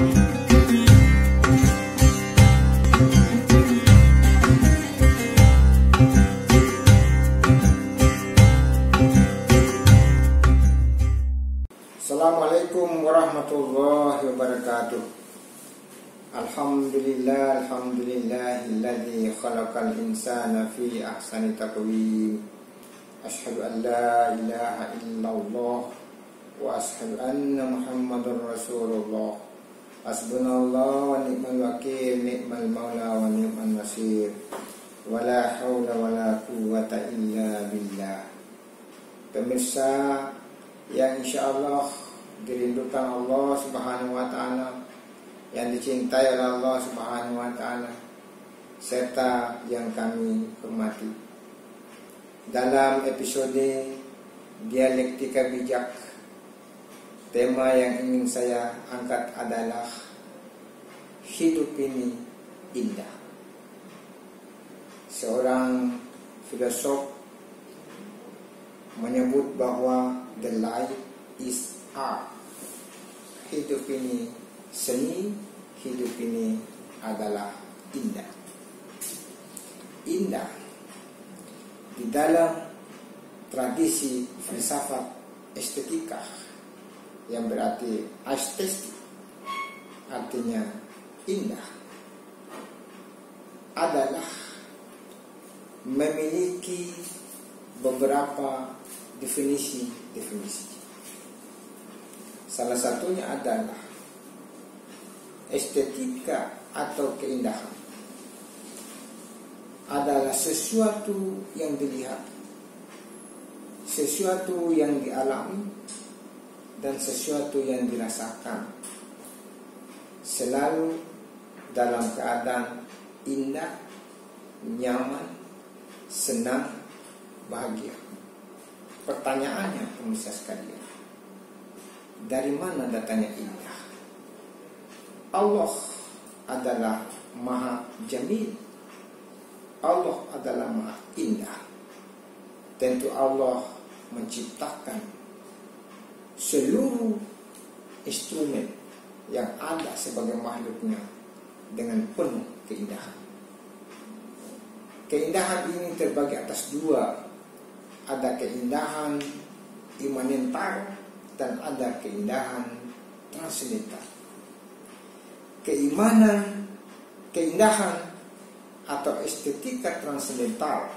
Assalamualaikum warahmatullahi wabarakatuh. Alhamdulillahilladzi khalaqal insana fi ahsani taqwim. Asyhadu an la ilaha illallah wa asyhadu anna Muhammadar Rasulullah. Hasbunallahu wa ni'mal wakil, ni'mal maula wa ni'mal nasir. Wala haula wala quwwata illa billah. Pemirsa yang insyaallah dirindukan Allah Subhanahu wa ta'ala, yang dicintai oleh Allah Subhanahu wa ta'ala, serta yang kami hormati. Dalam episode Dialektika Bijak, tema yang ingin saya angkat adalah hidup ini indah. Seorang filosof menyebut bahwa the life is art. Hidup ini seni, hidup ini adalah indah. Indah di dalam tradisi filsafat estetika, yang berarti estetik, artinya indah, adalah memiliki beberapa definisi. Salah satunya adalah estetika atau keindahan adalah sesuatu yang dilihat, sesuatu yang dialami, dan sesuatu yang dirasakan, selalu dalam keadaan indah, nyaman, senang, bahagia. Pertanyaannya, pemirsa sekalian, dari mana datangnya indah? Allah adalah Maha Jamil. Allah adalah Maha Indah. Tentu Allah menciptakan seluruh instrumen yang ada sebagai makhluknya dengan penuh keindahan. Keindahan ini terbagi atas dua. Ada keindahan imanental dan ada keindahan transendental. Keindahan atau estetika transendental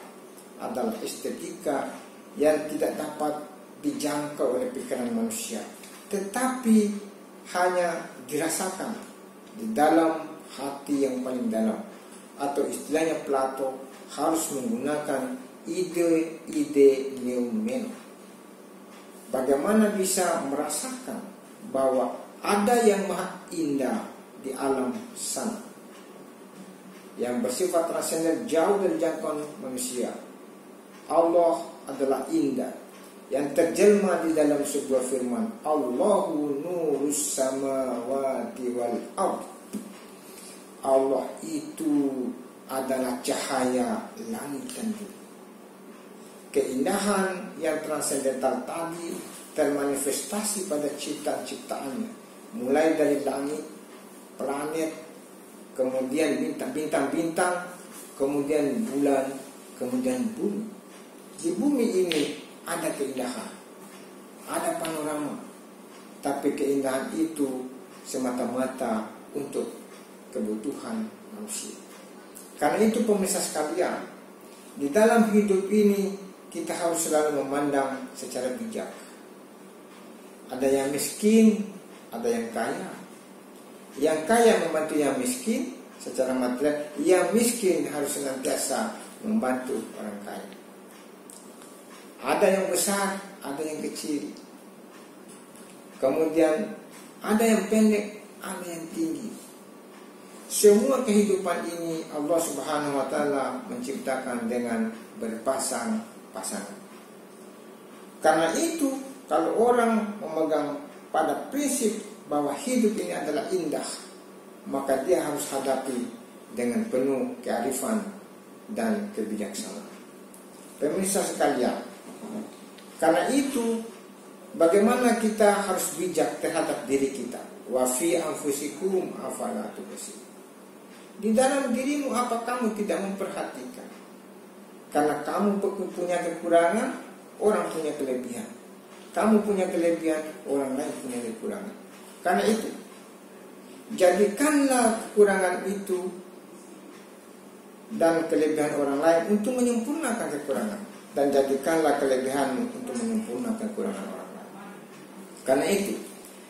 adalah estetika yang tidak dapat dijangkau oleh pikiran manusia, tetapi hanya dirasakan di dalam hati yang paling dalam, atau istilahnya Plato harus menggunakan ide-ide neumeno. Bagaimana bisa merasakan bahwa ada yang maha indah di alam sana, yang bersifat transenden, jauh dari jangkauan manusia. Allah adalah indah, yang terjelma di dalam sebuah firman, Allahu nurus samawati wal ard. Allah itu adalah cahaya langit dan bumi. Keindahan yang transendental tadi termanifestasi pada ciptaan-ciptaannya, mulai dari langit, planet, kemudian bintang-bintang, kemudian bulan, kemudian bumi. Di bumi ini ada keindahan, ada panorama, tapi keindahan itu semata-mata untuk kebutuhan manusia. Karena itu pemirsa sekalian, di dalam hidup ini kita harus selalu memandang secara bijak. Ada yang miskin, ada yang kaya. Yang kaya membantu yang miskin secara material, yang miskin harus senantiasa membantu orang kaya. Ada yang besar, ada yang kecil. Kemudian ada yang pendek, ada yang tinggi. Semua kehidupan ini Allah Subhanahu wa ta'ala menciptakan dengan berpasang-pasangan. Karena itu, kalau orang memegang pada prinsip bahwa hidup ini adalah indah, maka dia harus hadapi dengan penuh kearifan dan kebijaksanaan. Pemirsa sekalian, karena itu bagaimana kita harus bijak terhadap diri kita. Wa fi anfusikum afala tubsirun. Di dalam dirimu apa kamu tidak memperhatikan? Karena kamu punya kekurangan, orang punya kelebihan. Kamu punya kelebihan, orang lain punya kekurangan. Karena itu, jadikanlah kekurangan itu dan kelebihan orang lain untuk menyempurnakan kekurangan, dan jadikanlah kelebihanmu untuk menyempurnakan kekurangan orang lain. Karena itu,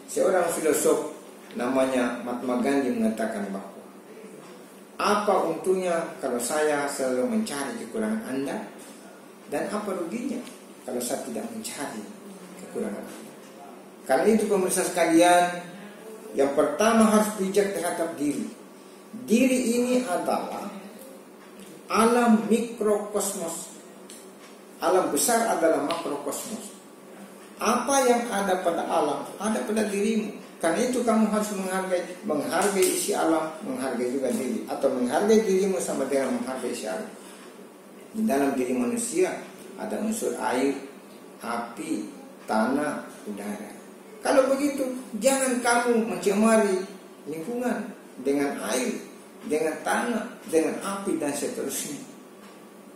seorang filosof namanya Mahatma Gandhi mengatakan bahwa apa untungnya kalau saya selalu mencari kekurangan Anda, dan apa ruginya kalau saya tidak mencari kekurangan Anda. Karena itu pemirsa sekalian, yang pertama harus bijak terhadap diri. Diri ini adalah alam mikrokosmos. Alam besar adalah makrokosmos. Apa yang ada pada alam ada pada dirimu. Karena itu kamu harus menghargai isi alam, menghargai juga diri, atau menghargai dirimu sama dengan menghargai isi alam. Di dalam diri manusia ada unsur air, api, tanah, udara. Kalau begitu, jangan kamu mencemari lingkungan dengan air, dengan tanah, dengan api, dan seterusnya.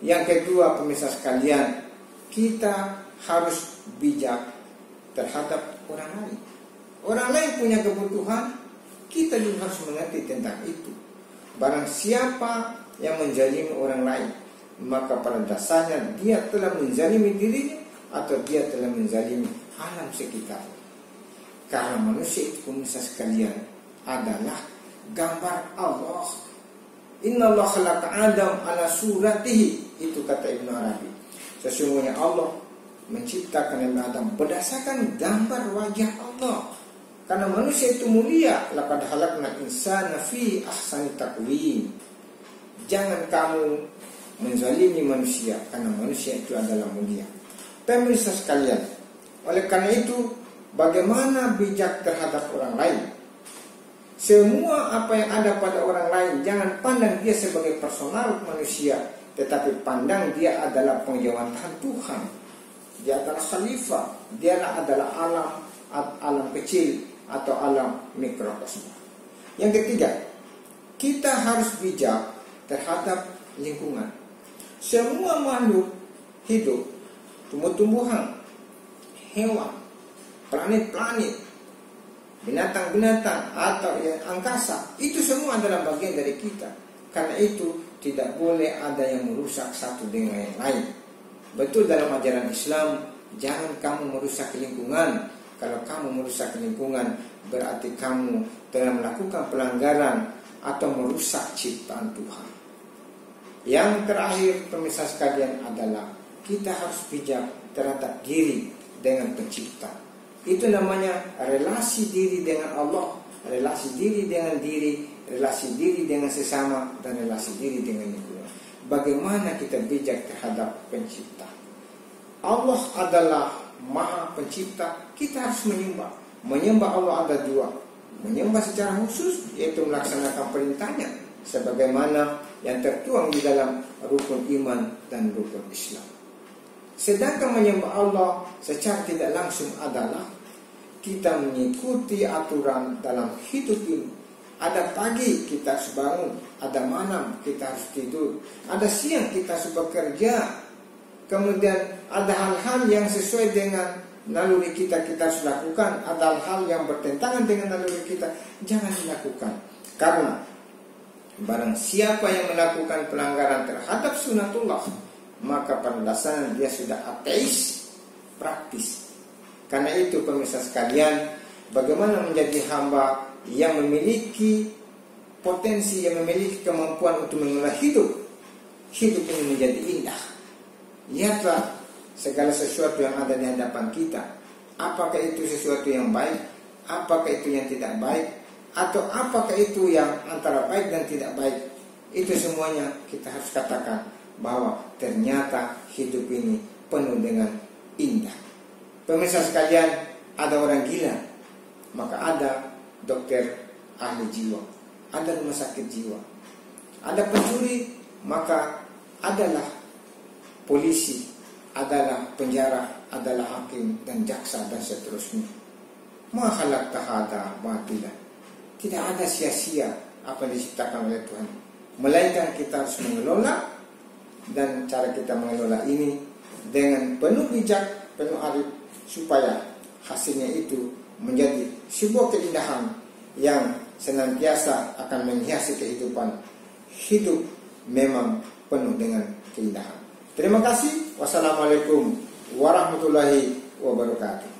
Yang kedua, pemirsa sekalian, kita harus bijak terhadap orang lain. Orang lain punya kebutuhan, kita juga harus mengerti tentang itu. Barang siapa yang menzalimi orang lain, maka pada dasarnya dia telah menzalimi dirinya, atau dia telah menzalimi alam sekitar. Karena manusia itu, pemirsa sekalian, adalah gambar Allah. Inna Allah khalaqa Adam ala suratihi. Itu kata Ibnu Arabi. Sesungguhnya Allah menciptakan Nabi Adam berdasarkan gambar wajah Allah. Karena manusia itu mulia. Laqad khalaqnal insana fi ahsani taqwim. Jangan kamu menzalimi manusia, karena manusia itu adalah mulia. Pemirsa sekalian, oleh karena itu, bagaimana bijak terhadap orang lain? Semua apa yang ada pada orang lain, jangan pandang dia sebagai personal manusia, tetapi pandang dia adalah pengejawantahan Tuhan. Dia adalah khalifah, dia adalah alam kecil atau alam mikrokosmos. Yang ketiga, kita harus bijak terhadap lingkungan. Semua makhluk hidup, tumbuh-tumbuhan, hewan, planet-planet, binatang-binatang atau angkasa, itu semua adalah bagian dari kita. Karena itu tidak boleh ada yang merusak satu dengan yang lain. Betul, dalam ajaran Islam, jangan kamu merusak lingkungan. Kalau kamu merusak lingkungan, berarti kamu telah melakukan pelanggaran atau merusak ciptaan Tuhan. Yang terakhir, pemirsa sekalian, adalah kita harus bijak terhadap diri dengan pencipta. Itu namanya relasi diri dengan Allah, relasi diri dengan diri, relasi diri dengan sesama, dan relasi diri dengan lingkungan. Bagaimana kita bijak terhadap pencipta? Allah adalah Maha Pencipta. Kita harus menyembah. Menyembah Allah ada dua. Menyembah secara khusus, yaitu melaksanakan perintahnya, sebagaimana yang tertuang di dalam rukun iman dan rukun Islam. Sedangkan menyembah Allah secara tidak langsung adalah kita mengikuti aturan dalam hidup ini. Ada pagi kita harus bangun, ada malam kita harus tidur, ada siang kita harus bekerja. Kemudian ada hal-hal yang sesuai dengan naluri kita harus lakukan. Ada hal yang bertentangan dengan naluri kita, jangan dilakukan. Karena barang siapa yang melakukan pelanggaran terhadap sunatullah, maka pada dasarnya dia sudah ateis praktis. Karena itu, pemirsa sekalian, bagaimana menjadi hamba yang memiliki potensi, yang memiliki kemampuan untuk mengelola hidup ini menjadi indah. Lihatlah segala sesuatu yang ada di hadapan kita. Apakah itu sesuatu yang baik, apakah itu yang tidak baik, atau apakah itu yang antara baik dan tidak baik. Itu semuanya kita harus katakan bahwa ternyata hidup ini penuh dengan indah. Pemirsa sekalian, ada orang gila, maka ada dokter ahli jiwa, ada rumah sakit jiwa. Ada pencuri, maka adalah polisi, adalah penjara, adalah hakim dan jaksa, dan seterusnya. ma khalaqta hadza batila. Tidak ada sia-sia apa yang diciptakan oleh Tuhan, melainkan kita harus mengelola, dan cara kita mengelola ini dengan penuh bijak, penuh arif, supaya hasilnya itu menjadi sebuah keindahan yang senantiasa akan menghiasi kehidupan. Hidup memang penuh dengan keindahan. Terima kasih. Wassalamualaikum warahmatullahi wabarakatuh.